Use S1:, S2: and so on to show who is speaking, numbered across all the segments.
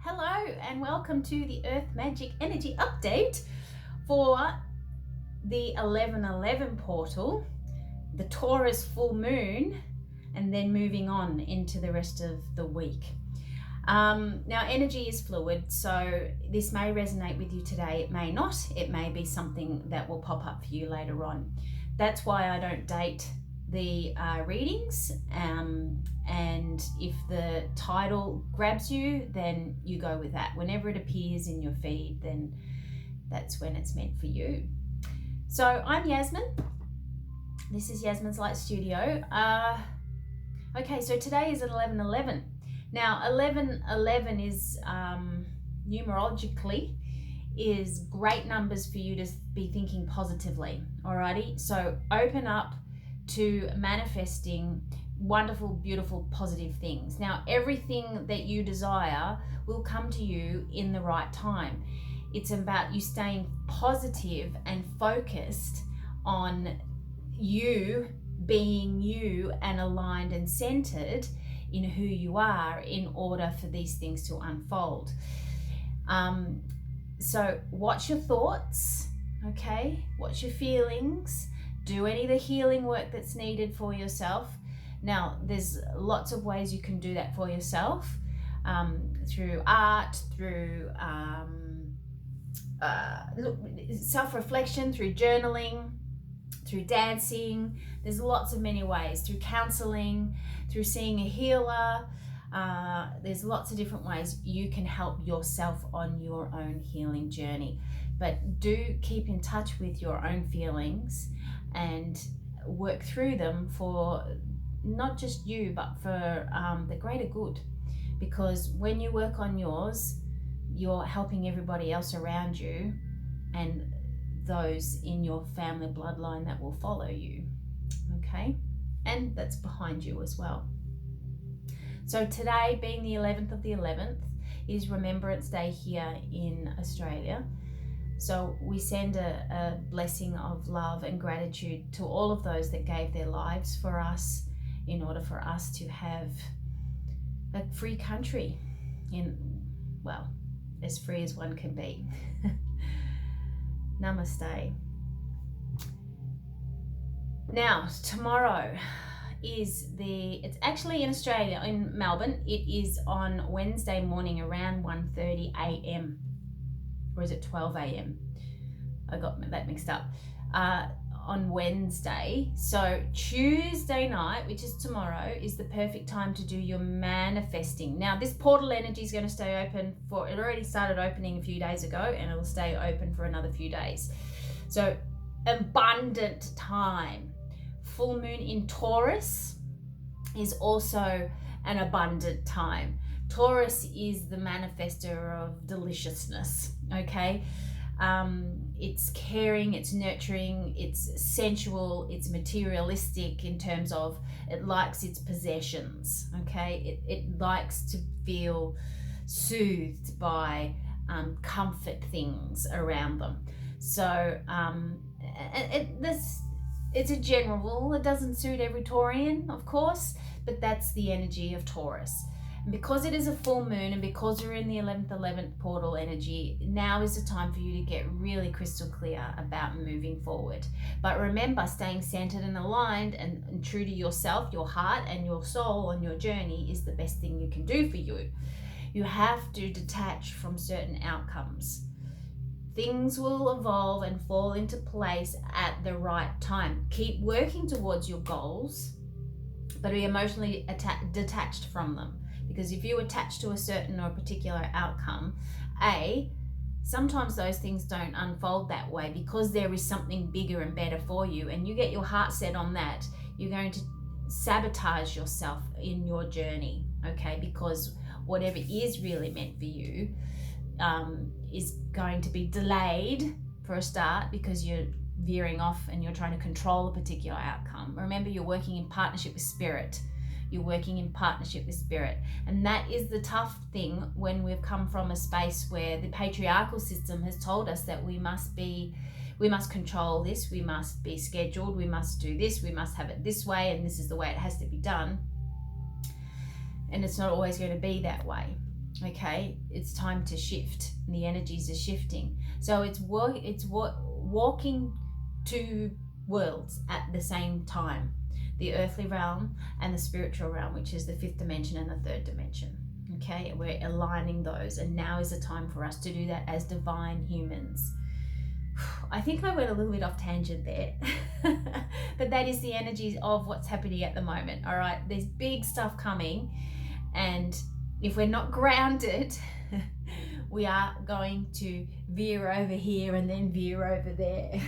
S1: Hello and welcome to the Earth Magic Energy Update for the 11/11 portal, the Taurus full moon, and then moving on into the rest of the week. Now, energy is fluid, so this may resonate with you today, it may not. It may be something that will pop up for you later on. That's why I don't date the readings, and if the title grabs you, then you go with that. Whenever it appears in your feed, then that's when it's meant for you. So I'm Yasmin. This is Yasmin's Light Studio. Okay, so today is at 11/11. Now 11/11 is numerologically is great numbers for you to be thinking positively. Alrighty, so open up to manifesting wonderful, beautiful, positive things. Now, everything that you desire will come to you in the right time. It's about you staying positive and focused on you being you and aligned and centered in who you are in order for these things to unfold. So watch your thoughts, okay? Watch your feelings. Do any of the healing work that's needed for yourself. Now, there's lots of ways you can do that for yourself, through art, through self-reflection, through journaling, through dancing. There's lots of many ways, through counseling, through seeing a healer. There's lots of different ways you can help yourself on your own healing journey. But do keep in touch with your own feelings and work through them for not just you, but for the greater good. Because when you work on yours, you're helping everybody else around you and those in your family bloodline that will follow you, okay? And that's behind you as well. So today, being the 11th of the 11th, is Remembrance Day here in Australia. So we send a blessing of love and gratitude to all of those that gave their lives for us in order for us to have a free country, well, as free as one can be. Namaste. Now, tomorrow it's actually in Australia, in Melbourne. It is on Wednesday morning around 1:30 a.m. or is it 12 a.m.? I got that mixed up. On Wednesday. So Tuesday night, which is tomorrow, is the perfect time to do your manifesting. Now, this portal energy is going to stay open it already started opening a few days ago, and it will stay open for another few days. So abundant time. Full moon in Taurus is also an abundant time. Taurus is the manifester of deliciousness, okay? It's caring, it's nurturing, it's sensual, it's materialistic in terms of it likes its possessions, okay? It likes to feel soothed by comfort things around them. So it's a general rule. It doesn't suit every Taurian, of course, but that's the energy of Taurus. And because it is a full moon and because we're in the 11th portal energy, now is the time for you to get really crystal clear about moving forward. But remember, staying centered and aligned and true to yourself, your heart and your soul on your journey is the best thing you can do for you. You have to detach from certain outcomes. Things will evolve and fall into place at the right time. Keep working towards your goals, but be emotionally detached from them. Because if you attach to a certain or particular outcome, sometimes those things don't unfold that way because there is something bigger and better for you, and you get your heart set on that, you're going to sabotage yourself in your journey, okay? Because whatever is really meant for you is going to be delayed for a start because you're veering off and you're trying to control a particular outcome. Remember, you're working in partnership with spirit. You're working in partnership with spirit. And that is the tough thing when we've come from a space where the patriarchal system has told us that we must control this, we must be scheduled, we must do this, we must have it this way, and this is the way it has to be done. And it's not always going to be that way. Okay, it's time to shift. The energies are shifting. So it's walking two worlds at the same time. The earthly realm and the spiritual realm, which is the fifth dimension and the third dimension. Okay, we're aligning those, and now is the time for us to do that as divine humans. I think I went a little bit off tangent there, but that is the energies of what's happening at the moment. All right, there's big stuff coming, and if we're not grounded, we are going to veer over here and then veer over there.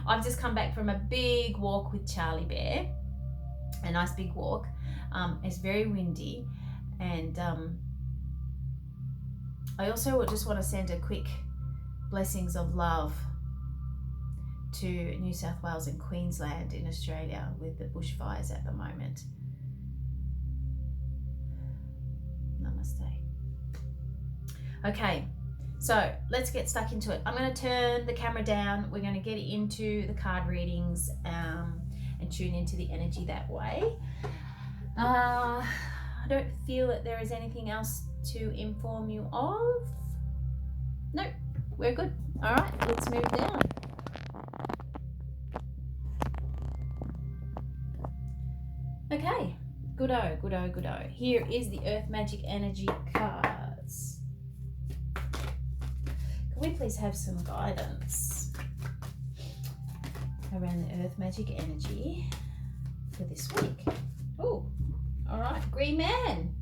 S1: I've just come back from a big walk with Charlie Bear, a nice big walk. It's very windy, and I also just want to send a quick blessings of love to New South Wales and Queensland in Australia with the bushfires at the moment. Namaste. Okay, so let's get stuck into it. I'm going to turn the camera down. We're going to get into the card readings and tune into the energy that way. I don't feel that there is anything else to inform you of. Nope, we're good. All right, let's move down. Okay, good-o, good-o, good-o. Here is the Earth Magic Energy cards. Can we please have some guidance around the Earth Magic Energy for this week? Oh, all right, Green Man.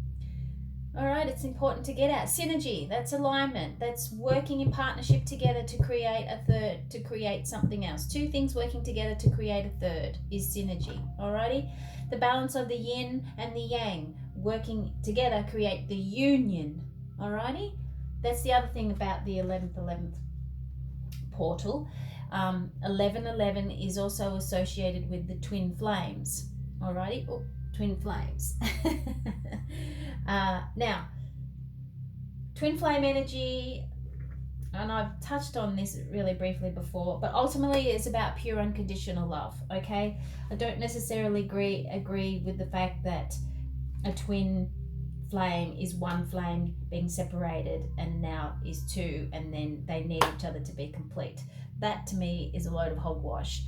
S1: All right, it's important to get out. Synergy, that's alignment. That's working in partnership together to create a third, to create something else. Two things working together to create a third is synergy, all righty? The balance of the yin and the yang working together create the union, all righty? That's the other thing about the 11th portal. 1111 is also associated with the twin flames, all righty? Oh, twin flames. Now, twin flame energy, and I've touched on this really briefly before, but ultimately it's about pure unconditional love, okay? I don't necessarily agree with the fact that a twin flame is one flame being separated and now is two, and then they need each other to be complete. That to me is a load of hogwash.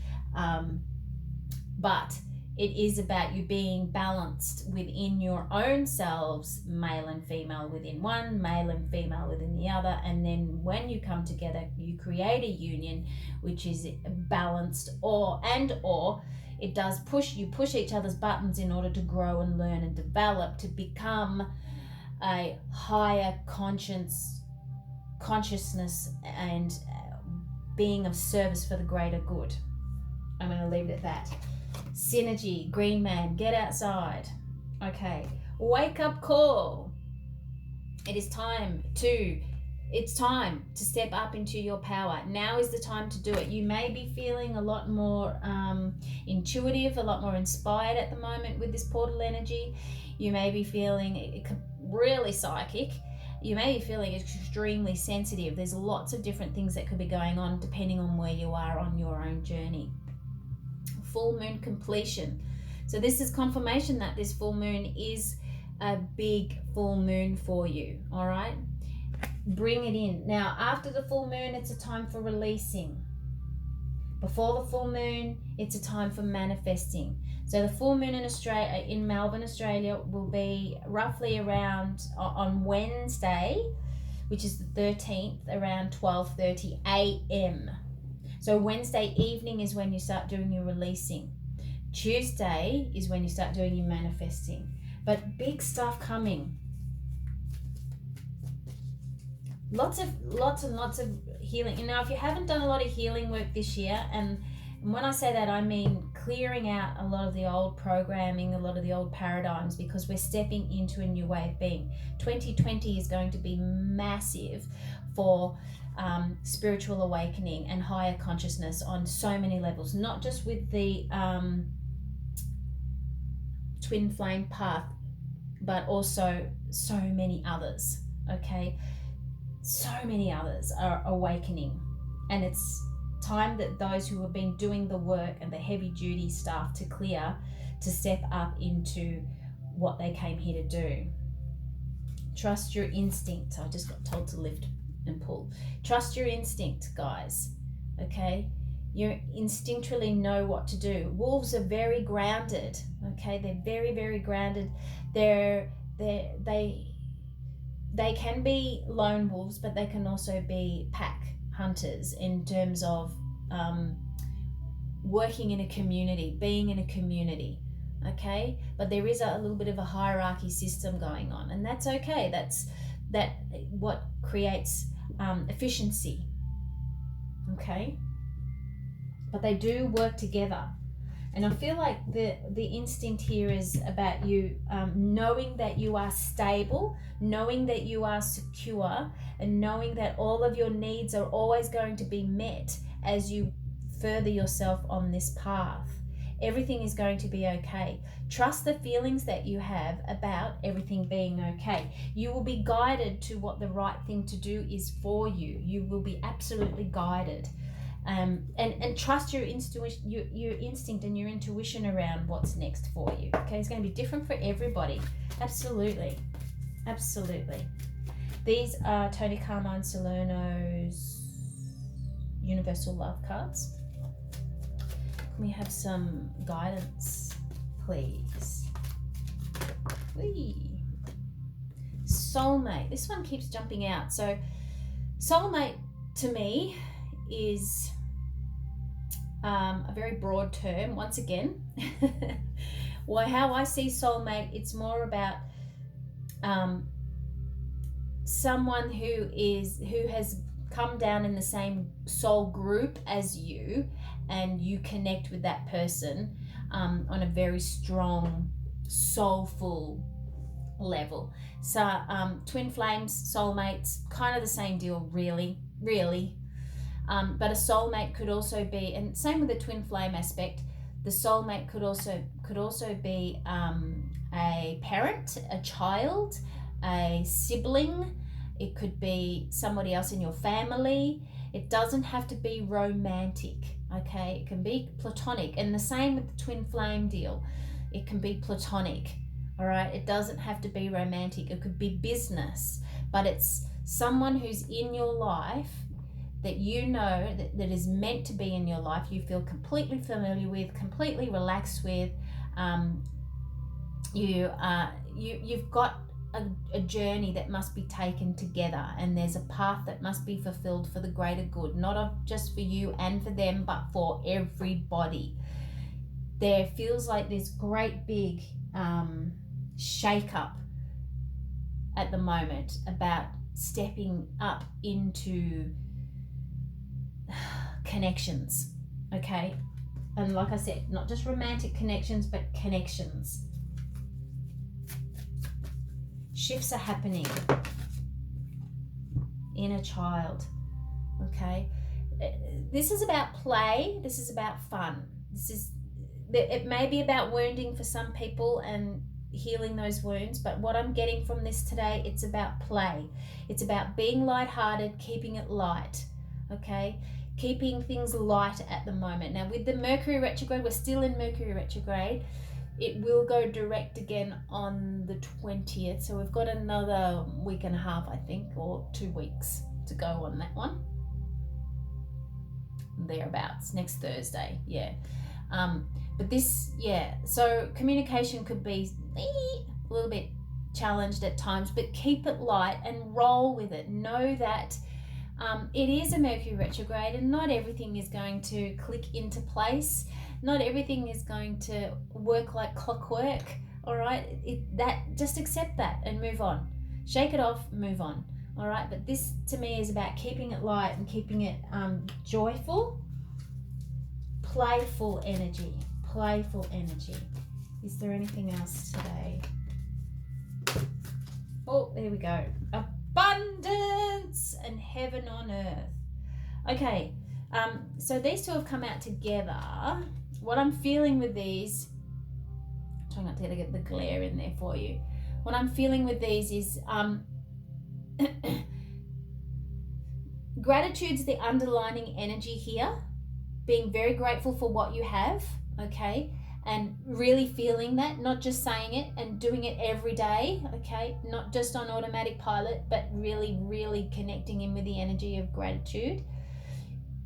S1: But it is about you being balanced within your own selves, male and female within one, male and female within the other, and then when you come together, you create a union which is balanced, or it does push each other's buttons in order to grow and learn and develop to become a higher consciousness and being of service for the greater good. I'm going to leave it at that. Synergy, Green Man, get outside. Okay, wake up call. It's time to step up into your power. Now is the time to do it. You may be feeling a lot more intuitive, a lot more inspired at the moment with this portal energy. You may be feeling really psychic. You may be feeling extremely sensitive. There's lots of different things that could be going on depending on where you are on your own journey. Full moon completion. So this is confirmation that this full moon is a big full moon for you, all right? Bring it in. Now, after the full moon, it's a time for releasing. Before the full moon, it's a time for manifesting. So the full moon in Melbourne, Australia will be roughly around on Wednesday, which is the 13th, around 12:30 a.m. So Wednesday evening is when you start doing your releasing. Tuesday is when you start doing your manifesting. But big stuff coming. Lots and lots of healing. You know, if you haven't done a lot of healing work this year, and when I say that, I mean clearing out a lot of the old programming, a lot of the old paradigms, because we're stepping into a new way of being. 2020 is going to be massive for spiritual awakening and higher consciousness on so many levels, not just with the twin flame path, but also so many others, okay? So many others are awakening, and it's time that those who have been doing the work and the heavy duty stuff to clear, to step up into what they came here to do. Trust your instinct. I just got told to lift and pull. Trust your instinct, guys. Okay? You instinctually know what to do. Wolves are very grounded. Okay? They're very, very grounded. They can be lone wolves, but they can also be pack hunters in terms of working in a community, being in a community. Okay, but there is a little bit of a hierarchy system going on, and that's okay. That's what creates efficiency. Okay, but they do work together, and I feel like the instinct here is about you knowing that you are stable, knowing that you are secure, and knowing that all of your needs are always going to be met as you further yourself on this path. Everything is going to be okay. Trust the feelings that you have about everything being okay. You will be guided to what the right thing to do is for you. You will be absolutely guided. And trust your instinct and your intuition around what's next for you. Okay, it's going to be different for everybody. Absolutely. Absolutely. These are Tony Carmine Salerno's Universal Love cards. Can we have some guidance, please? Whee. Soulmate. This one keeps jumping out. So soulmate to me is a very broad term. Once again, how I see soulmate, it's more about someone who has come down in the same soul group as you, and you connect with that person on a very strong, soulful level. So twin flames, soulmates, kind of the same deal, really. But a soulmate could also be, and same with the twin flame aspect, the soulmate could also be a parent, a child, a sibling. It could be somebody else in your family. It doesn't have to be romantic, okay? It can be platonic. And the same with the twin flame deal. It can be platonic, all right? It doesn't have to be romantic. It could be business, but it's someone who's in your life that you know that is meant to be in your life. You feel completely familiar with, completely relaxed with. You've got a journey that must be taken together, and there's a path that must be fulfilled for the greater good, not just for you and for them, but for everybody. There feels like this great big shake up at the moment about stepping up into connections, okay? And like I said, not just romantic connections, but connections. Shifts are happening. Inner child, okay? This is about play. This is about fun. It may be about wounding for some people and healing those wounds, but what I'm getting from this today, it's about play. It's about being lighthearted, keeping it light, okay? Keeping things light at the moment. Now with the Mercury retrograde, we're still in Mercury retrograde. It will go direct again on the 20th. So we've got another week and a half, I think, or 2 weeks to go on that one. Thereabouts, next Thursday, yeah. But this, yeah, so communication could be a little bit challenged at times, but keep it light and roll with it. Know that it is a Mercury retrograde and not everything is going to click into place. Not everything is going to work like clockwork, all right? Just accept that and move on. Shake it off, move on, all right? But this, to me, is about keeping it light and keeping it joyful, playful energy. Is there anything else today? Oh, there we go. Abundance and heaven on earth. Okay, so these two have come out together. What I'm feeling with these, trying not to get the glare in there for you. What I'm feeling with these is gratitude's the underlining energy here. Being very grateful for what you have, okay? and really feeling that, not just saying it, and doing it every day, okay? Not just on automatic pilot, but really, really connecting in with the energy of gratitude.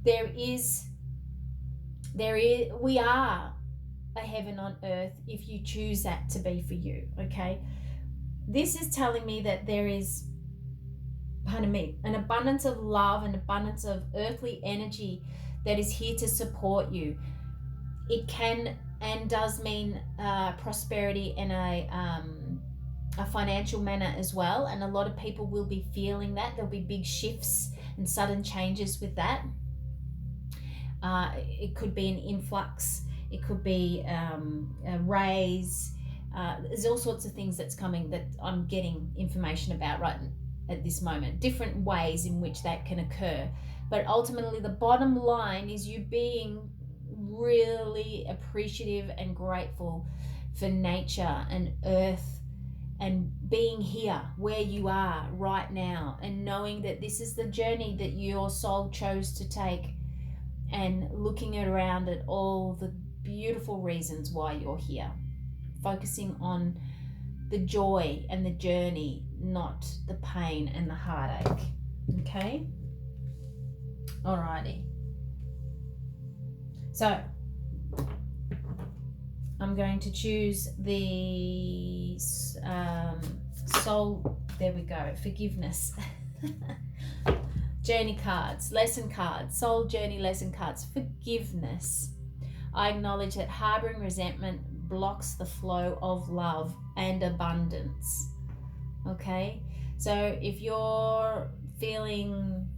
S1: We are a heaven on earth if you choose that to be for you, okay? This is telling me that there is, pardon me, an abundance of love, an abundance of earthly energy that is here to support you. It can and does mean prosperity in a financial manner as well, and a lot of people will be feeling that. There'll be big shifts and sudden changes with that. It could be an influx, it could be a raise. There's all sorts of things that's coming that I'm getting information about right at this moment, different ways in which that can occur. But ultimately, the bottom line is you being really appreciative and grateful for nature and earth, and being here where you are right now, and knowing that this is the journey that your soul chose to take, and looking around at all the beautiful reasons why you're here, focusing on the joy and the journey, not the pain and the heartache. Okay? Alrighty. So, I'm going to choose the soul, there we go, forgiveness. Journey cards, lesson cards, soul journey lesson cards, forgiveness. I acknowledge that harboring resentment blocks the flow of love and abundance. Okay? So if you're feeling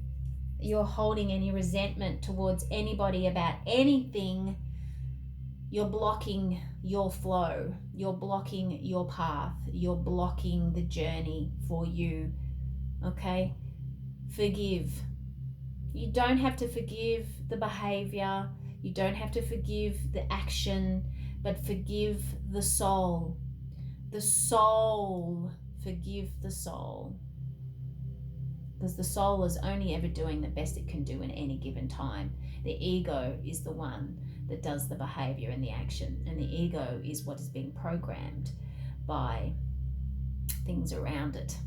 S1: you're holding any resentment towards anybody about anything, you're blocking your flow, you're blocking your path, you're blocking the journey for you. Okay? Forgive. You don't have to forgive the behavior, you don't have to forgive the action, but forgive the soul. The soul. Forgive the soul. Because the soul is only ever doing the best it can do in any given time. The ego is the one that does the behavior and the action, and the ego is what is being programmed by things around it.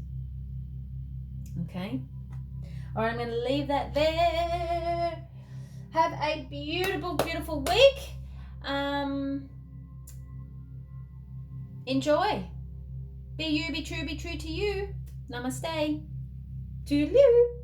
S1: Okay? All right, I'm going to leave that there. Have a beautiful, beautiful week. Enjoy. Be you, be true to you. Namaste. Toodaloo.